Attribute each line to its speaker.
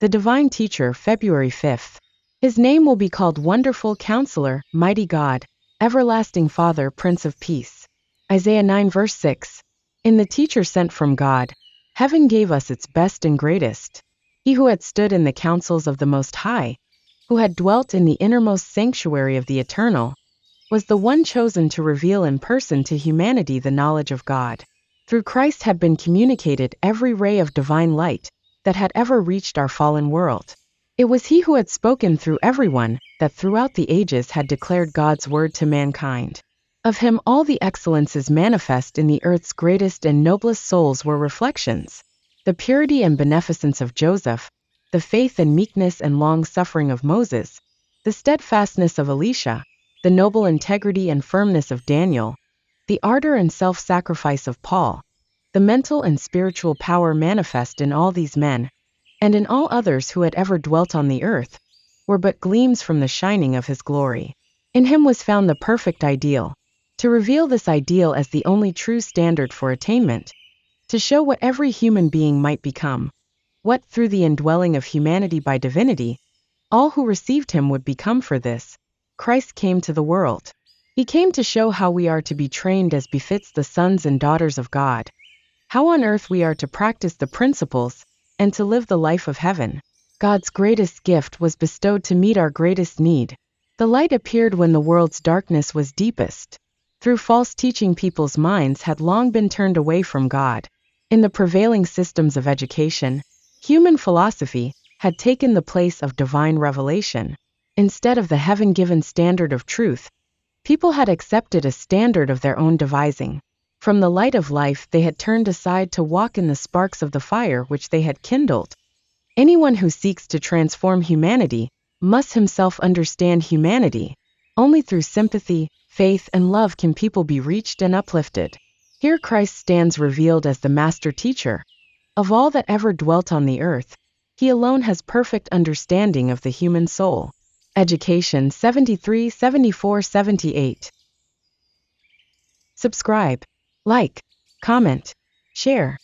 Speaker 1: the Divine Teacher, February 5th. His name will be called Wonderful Counselor, Mighty God, Everlasting Father, Prince of Peace. Isaiah 9 verse 6. In the Teacher sent from God, heaven gave us its best and greatest. He who had stood in the counsels of the Most High, who had dwelt in the innermost sanctuary of the Eternal, was the one chosen to reveal in person to humanity the knowledge of God. Through Christ had been communicated every ray of divine light that had ever reached our fallen world. It was he who had spoken through everyone that throughout the ages had declared God's word to mankind. Of him all the excellences manifest in the earth's greatest and noblest souls were reflections. The purity and beneficence of Joseph, the faith and meekness and long-suffering of Moses, the steadfastness of Elisha, the noble integrity and firmness of Daniel, the ardor and self-sacrifice of Paul, the mental and spiritual power manifest in all these men, and in all others who had ever dwelt on the earth, were but gleams from the shining of his glory. In him was found the perfect ideal. To reveal this ideal as the only true standard for attainment, to show what every human being might become, what through the indwelling of humanity by divinity, all who received him would become. For this, Christ came to the world. He came to show how we are to be trained as befits the sons and daughters of God, how on earth we are to practice the principles, and to live the life of heaven. God's greatest gift was bestowed to meet our greatest need. The light appeared when the world's darkness was deepest. Through false teaching, people's minds had long been turned away from God. In the prevailing systems of education, human philosophy had taken the place of divine revelation. Instead of the heaven-given standard of truth, people had accepted a standard of their own devising. From the light of life they had turned aside to walk in the sparks of the fire which they had kindled. Anyone who seeks to transform humanity must himself understand humanity. Only through sympathy, faith, and love can people be reached and uplifted. Here Christ stands revealed as the Master Teacher. Of all that ever dwelt on the earth, he alone has perfect understanding of the human soul. Education 73, 74, 78. Subscribe, like, comment, share.